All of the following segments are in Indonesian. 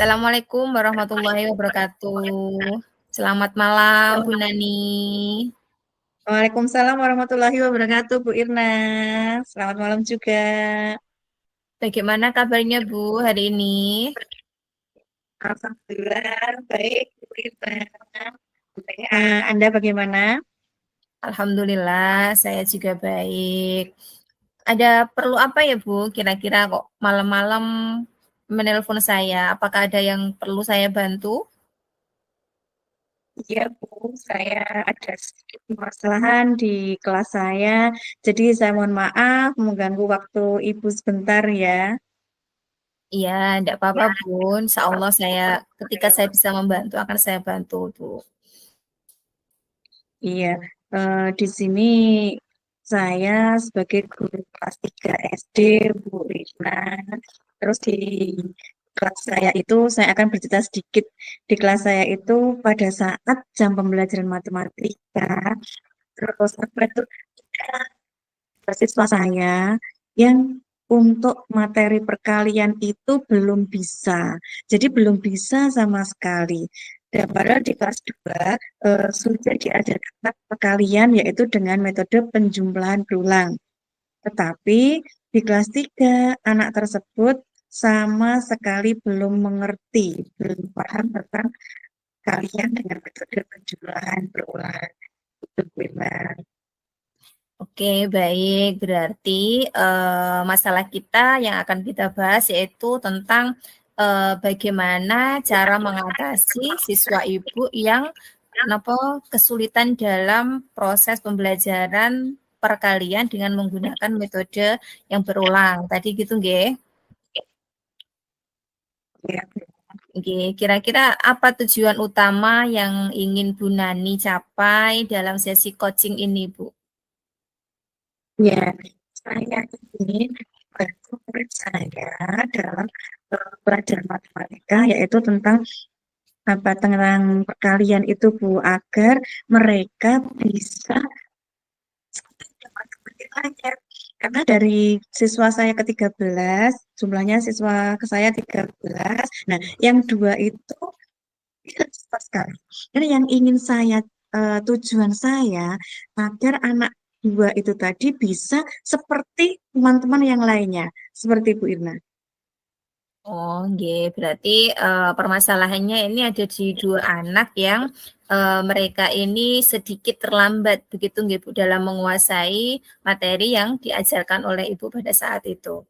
Assalamualaikum warahmatullahi wabarakatuh. Selamat malam, Bu Nani. Waalaikumsalam warahmatullahi wabarakatuh, Bu Irna. Selamat malam juga. Bagaimana kabarnya, Bu, hari ini? Alhamdulillah, baik, Bu Irna. Anda bagaimana? Alhamdulillah, saya juga baik. Ada perlu apa ya, Bu? Kira-kira kok malam-malam menelpon saya? Apakah ada yang perlu saya bantu? Iya, Bu, saya ada sedikit permasalahan di kelas saya. Jadi saya mohon maaf mengganggu waktu Ibu sebentar ya. Iya, enggak apa-apa, Bu. Insya Allah ketika saya bisa membantu, akan saya bantu, Bu. Iya, di sini saya sebagai guru kelas 3 SD, Bu Irna. Terus di kelas saya itu, saya akan bercerita sedikit. Di kelas saya itu pada saat jam pembelajaran matematika, terus apa itu, ada siswa saya yang untuk materi perkalian itu belum bisa. Jadi belum bisa sama sekali. Dan padahal di kelas 2 sudah diajarkan perkalian yaitu dengan metode penjumlahan berulang. Tetapi di kelas 3 anak tersebut sama sekali belum mengerti, belum paham tentang kalian dengan metode penjumlahan berulang. Itu benar. Oke, baik. Berarti masalah kita yang akan kita bahas yaitu tentang bagaimana cara mengatasi siswa ibu yang kesulitan dalam proses pembelajaran perkalian dengan menggunakan metode yang berulang. Tadi gitu, nggih. Ya, Nggih, kira-kira apa tujuan utama yang ingin Bu Nani capai dalam sesi coaching ini, Bu? ya, saya ingin membantu murid saya dalam pelajaran matematika, yaitu tentang apa tentang perkalian itu Bu, agar mereka bisa seperti matematika lainnya. Karena dari siswa saya ke-13, jumlahnya siswa ke saya 13. Nah, yang dua itu bisa cepat sekali. Jadi yang ingin saya tujuan saya agar anak dua itu tadi bisa seperti teman-teman yang lainnya, seperti Bu Irna. Oh, nggih. Berarti permasalahannya ini ada di dua anak yang mereka ini sedikit terlambat begitu nggih Bu dalam menguasai materi yang diajarkan oleh Ibu pada saat itu.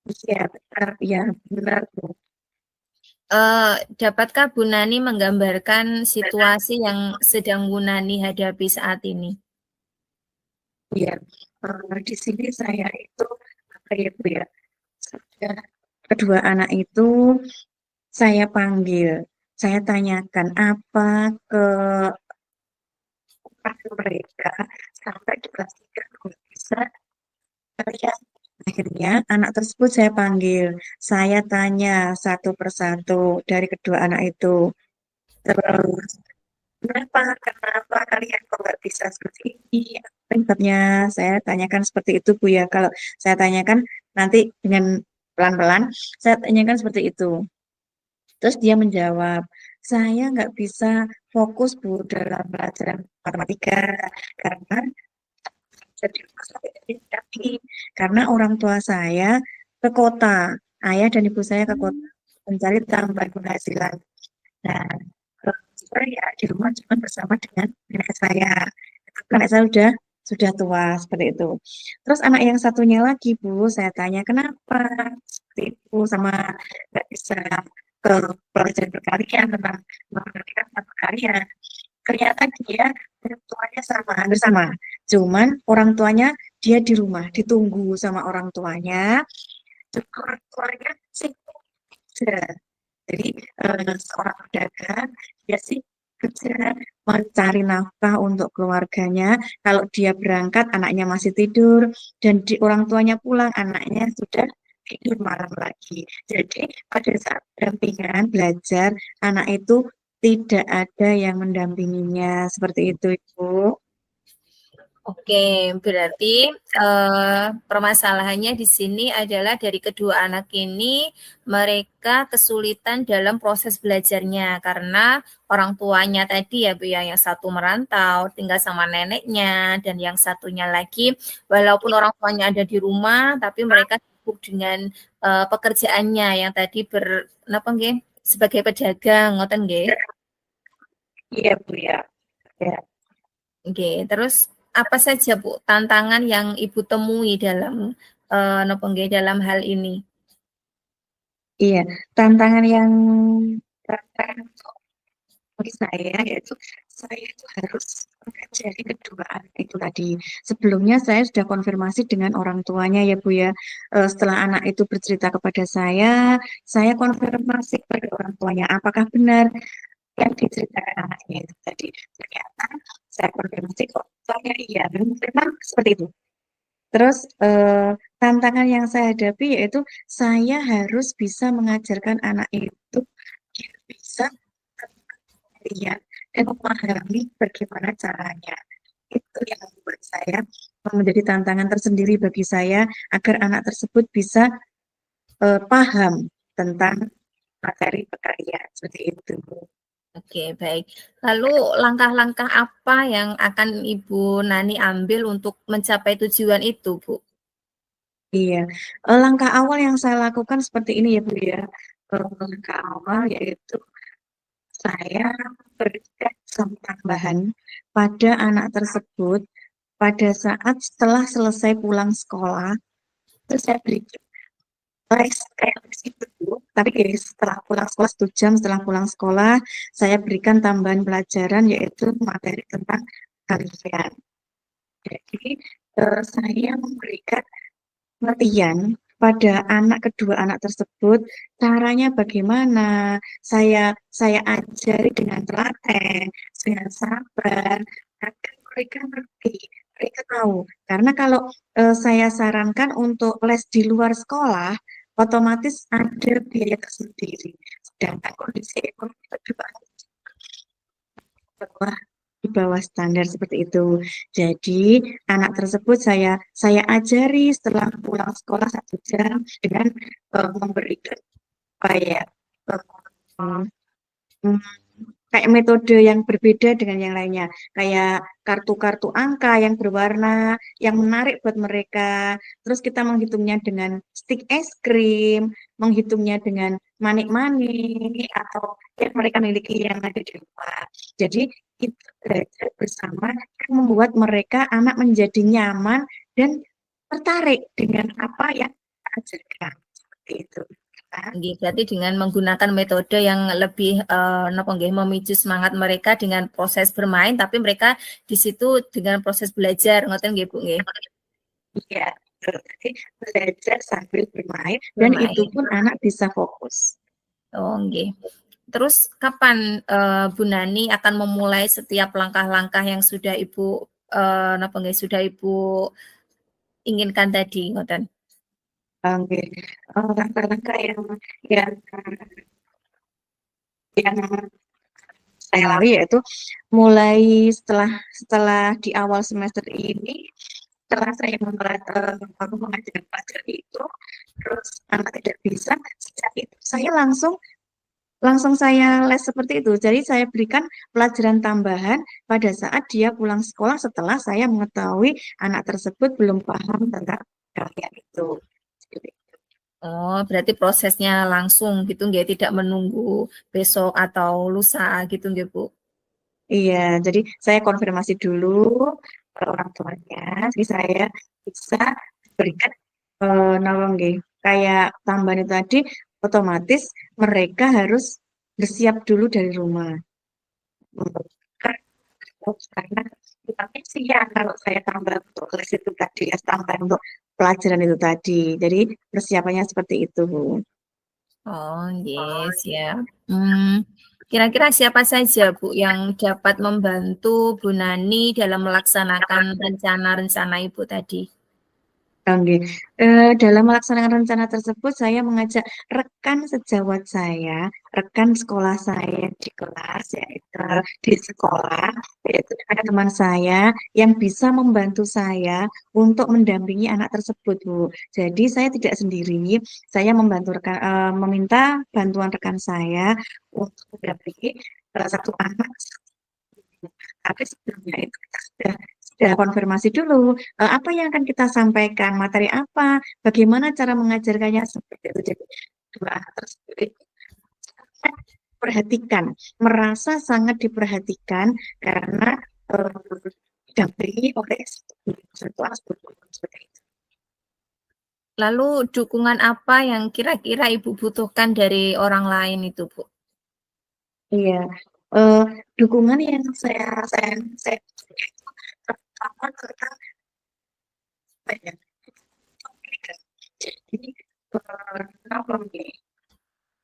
Iya, benar, ya, benar Bu. Dapatkah Bu Nani menggambarkan situasi yang sedang Bu Nani hadapi saat ini? Iya, di sini saya itu apa ya Bu ya? Sudah kedua anak itu saya panggil, saya tanyakan apa ke mereka sampai di kelas 3 nggak bisa kalian. Akhirnya anak tersebut saya panggil, saya tanya satu persatu dari kedua anak itu. Terus, kenapa kalian kok nggak bisa seperti ini? Apa penyebabnya? Saya tanyakan seperti itu, Bu ya. Kalau saya tanyakan nanti dengan pelan-pelan, saya tanyakan seperti itu. Terus dia menjawab, saya nggak bisa fokus Bu dalam pelajaran matematika karena jadi sampai dari karena orang tua saya ke kota, ayah dan ibu saya ke kota mencari tambahan penghasilan. Nah, saya ya di rumah cuma bersama dengan nenek saya. Nenek saya sudah tua seperti itu. Terus anak yang satunya lagi Bu, saya tanya kenapa seperti itu sama nggak bisa ke pelajaran berkalian tentang memperhatikan perkalian. Ternyata dia orang tuanya sama, hampir sama. Cuman orang tuanya dia di rumah, ditunggu sama orang tuanya. Terus orang tuanya sibuk kerja. Jadi seorang pedagang dia sih kerja mencari nafkah untuk keluarganya. Kalau dia berangkat, anaknya masih tidur, dan di orang tuanya pulang, anaknya sudah tidur malam lagi. Jadi pada saat dampingan belajar, anak itu tidak ada yang mendampinginya seperti itu, Ibu. Oke, berarti permasalahannya di sini adalah dari kedua anak ini mereka kesulitan dalam proses belajarnya karena orang tuanya tadi ya Bu ya, yang satu merantau tinggal sama neneknya dan yang satunya lagi walaupun orang tuanya ada di rumah tapi mereka sibuk dengan pekerjaannya yang tadi apa nggih sebagai pedagang ngoten nggih. Iya Bu ya. Ya. Oke, terus apa saja Bu tantangan yang Ibu temui dalam napa nggih dalam hal ini? Iya, tantangan yang tantangan bagi saya yaitu saya itu harus mengajari kedua anak itu tadi. Sebelumnya saya sudah konfirmasi dengan orang tuanya ya Bu ya. Setelah anak itu bercerita kepada saya konfirmasi kepada orang tuanya apakah benar yang diceritakan anaknya itu tadi. Ternyata saya konfirmasi kok saya iya, memang seperti itu. Terus tantangan yang saya hadapi yaitu saya harus bisa mengajarkan anak itu bisa lihat dan memahami bagaimana caranya. Itu yang membuat saya menjadi tantangan tersendiri bagi saya agar anak tersebut bisa paham tentang materi pekerjaan seperti itu. Oke, baik. Lalu langkah-langkah apa yang akan Ibu Nani ambil untuk mencapai tujuan itu, Bu? Iya, langkah awal yang saya lakukan seperti ini ya Bu ya. Langkah awal yaitu saya berikan jam tambahan pada anak tersebut pada saat setelah selesai pulang sekolah, terus saya berikan les kayak les itu dulu. Tapi setelah pulang sekolah 1 jam setelah pulang sekolah, saya berikan tambahan pelajaran yaitu materi tentang harian. Jadi saya memberikan pengertian pada kedua anak tersebut caranya bagaimana saya ajari dengan telaten dengan sabar agar mereka ngerti mereka tahu karena kalau saya sarankan untuk les di luar sekolah otomatis ada biaya tersendiri sedangkan kondisi ekonomi kedua bawah di bawah standar seperti itu. Jadi anak tersebut saya ajari setelah pulang sekolah 1 jam dengan memberikan kayak uh, kayak metode yang berbeda dengan yang lainnya, kayak kartu-kartu angka yang berwarna, yang menarik buat mereka. Terus kita menghitungnya dengan stick es krim, menghitungnya dengan manik-manik, atau yang mereka miliki yang ada di rumah. Jadi kita belajar bersama yang membuat mereka anak menjadi nyaman dan tertarik dengan apa yang kita ajarkan. Seperti itu. Berarti dengan menggunakan metode yang lebih napa nggih memicu semangat mereka dengan proses bermain tapi mereka di situ dengan proses belajar ngoten nggih Bu nggih. Iya, jadi belajar sambil bermain dan itu Bermain. pun anak bisa fokus. Oh nggih. Terus kapan Bu Nani akan memulai setiap langkah-langkah yang sudah Ibu napa nggih sudah Ibu inginkan tadi ngoten? Oke, langkah-langkah yang yang saya lalui yaitu mulai setelah setelah di awal semester ini, setelah saya mengajar pelajar itu, terus anak tidak bisa, sejak itu saya langsung langsung saya les seperti itu. Jadi saya berikan pelajaran tambahan pada saat dia pulang sekolah setelah saya mengetahui anak tersebut belum paham tentang kalian itu. Seperti itu. Oh, berarti prosesnya langsung gitu nggih, tidak menunggu besok atau lusa gitu nggih, Bu? Iya, jadi saya konfirmasi dulu ke orang tuanya, jadi saya bisa berikan nolong nggih. Kayak tambahan itu tadi, otomatis mereka harus bersiap dulu dari rumah. Karena tapi sih ya kalau saya tambah untuk les itu tadi, ya tambah untuk pelajaran itu tadi. Jadi persiapannya seperti itu, Bu. Oh, nggih, siap. Kira-kira siapa saja, Bu, yang dapat membantu Bu Nani dalam melaksanakan rencana-rencana Ibu tadi? Oke. Dalam melaksanakan rencana tersebut, saya mengajak rekan sejawat saya, rekan sekolah saya di kelas, yaitu di sekolah, yaitu ada teman saya yang bisa membantu saya untuk mendampingi anak tersebut, Bu. Jadi saya tidak sendiri, saya meminta bantuan rekan saya untuk mendampingi salah satu anak. Tapi sebelumnya itu kita sudah konfirmasi dulu apa yang akan kita sampaikan, materi apa, bagaimana cara mengajarkannya seperti itu. Jadi dua hal tersebut itu sangat diperhatikan, merasa sangat diperhatikan karena didampingi oleh satu aspek seperti itu. Lalu dukungan apa yang kira-kira Ibu butuhkan dari orang lain itu, Bu? Iya, dukungan yang saya terutama tentang apa ya? Jadi kenapa begini?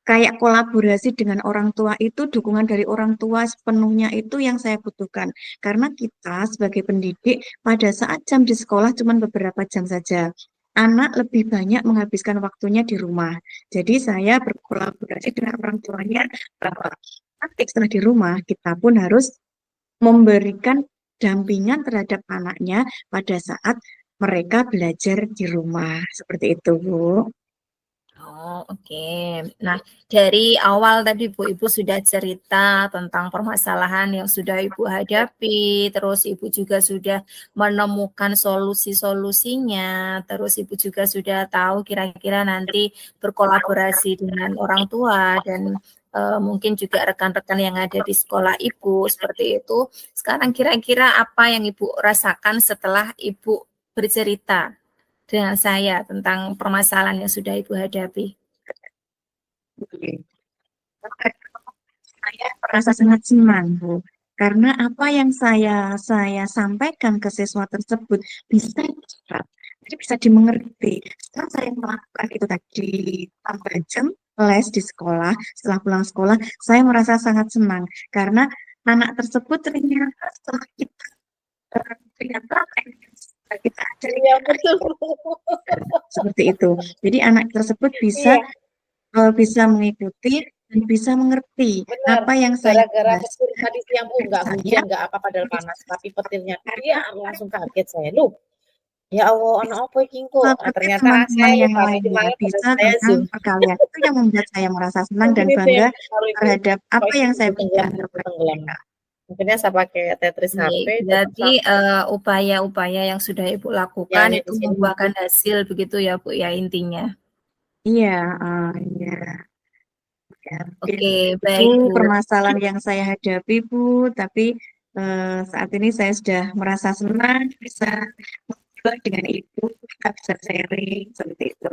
Kayak kolaborasi dengan orang tua itu, dukungan dari orang tua sepenuhnya itu yang saya butuhkan. Karena kita sebagai pendidik pada saat jam di sekolah cuma beberapa jam saja. Anak lebih banyak menghabiskan waktunya di rumah. Jadi saya berkolaborasi dengan orang tuanya bahwa nanti setelah di rumah kita pun harus memberikan dampingan terhadap anaknya pada saat mereka belajar di rumah. Seperti itu, Bu. Oh, oke. Nah, dari awal tadi Bu, Ibu sudah cerita tentang permasalahan yang sudah Ibu hadapi, terus Ibu juga sudah menemukan solusi-solusinya, terus Ibu juga sudah tahu kira-kira nanti berkolaborasi dengan orang tua dan mungkin juga rekan-rekan yang ada di sekolah Ibu, seperti itu. Sekarang kira-kira apa yang Ibu rasakan setelah Ibu bercerita dengan saya tentang permasalahan yang sudah Ibu hadapi? Saya merasa sangat senang, Bu. Karena apa yang saya sampaikan ke siswa tersebut bisa diserap, jadi bisa dimengerti. Setelah saya melakukan itu tadi tambah jam les di sekolah, setelah pulang sekolah, saya merasa sangat senang karena anak tersebut ternyata setelah kita ternyata kita ajar Iya betul. seperti itu. Jadi anak tersebut bisa Iya, bisa mengikuti dan bisa mengerti benar. apa yang saya Gara-gara petir jelaskan. tadi siang enggak Saya hujan, enggak apa padahal panas, tapi petirnya dia langsung kaget saya. Loh, ya Allah, anak apa iki kok? seperti Ternyata teman-teman saya yang lupa lainnya kemarin pada bisa saya tentang Zoom. perkalian. Itu yang membuat saya merasa senang dan Mungkin itu bangga yang pengaruh itu. terhadap Kok apa yang saya ibu berikan tenggelam, kepada tenggelam. mereka. Mungkinnya saya pakai Tetris HP Baik, tetap berarti sampai upaya-upaya yang sudah Ibu lakukan nyangnya itu di sini. membuahkan hasil begitu ya Bu ya intinya. Iya, iya. Ya, mungkin Oke, itu baik Bu. permasalahan yang saya hadapi, Bu. Tapi saat ini saya sudah merasa senang bisa ngobrol dengan Ibu, kita bisa sharing seperti itu.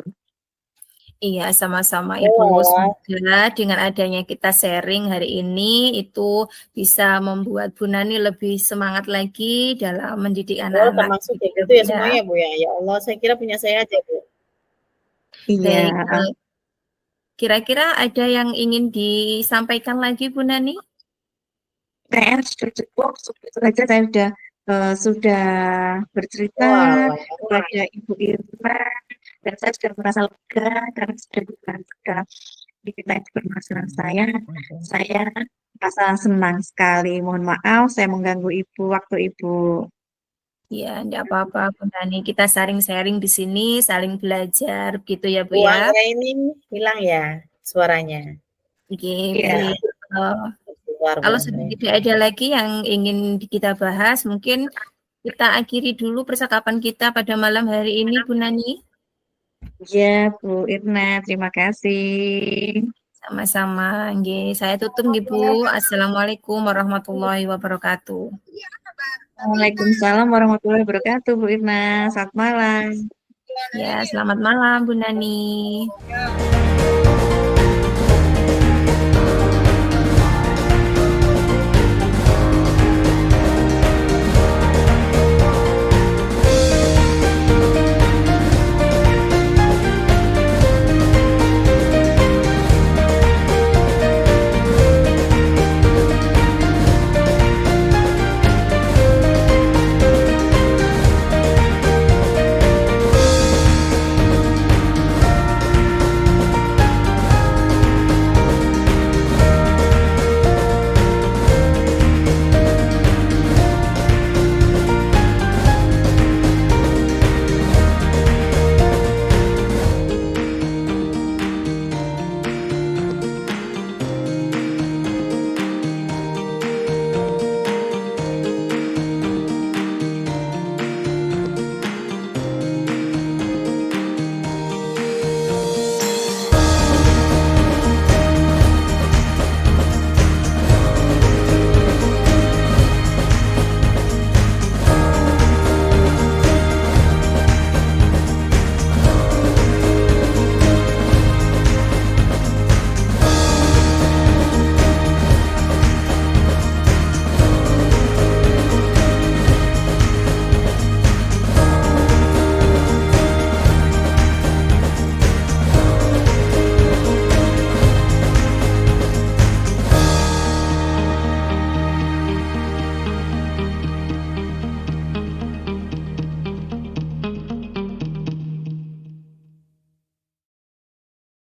Iya, sama-sama Ibu. Oh, alah. Semoga dengan adanya kita sharing hari ini itu bisa membuat Bu Nani lebih semangat lagi dalam mendidik Oh, anak-anak termasuk gitu kayak ya gitu Bu ya ya. semuanya Bu ya. Ya Allah, saya kira punya saya aja Bu. Iya, Baik, kira-kira ada yang ingin disampaikan lagi Bu Nani? PR sudah cukup, itu saja saya sudah bercerita Oh, alah. kepada Ibu Irma dan saya sudah merasa lega karena sudah dibantu kita itu permasalahan saya merasa senang sekali. Mohon maaf saya mengganggu Ibu waktu Ibu. Ya, enggak apa-apa Bu Nani. Kita sharing-sharing di sini, saling belajar gitu ya Bu Bu ya. Angga ini hilang ya suaranya. Oke, Iya, baik. Eh, Keluar Bu Kalau Angga sudah ini. tidak ada lagi yang ingin kita bahas, mungkin kita akhiri dulu percakapan kita pada malam hari ini, Bu Nani. ya Bu Irna, terima kasih. Sama-sama. Nggih, saya tutup nggih, Bu. Assalamualaikum warahmatullahi wabarakatuh. Waalaikumsalam warahmatullahi wabarakatuh, Bu Irna. Selamat malam. Ya, selamat malam, Bu Nani.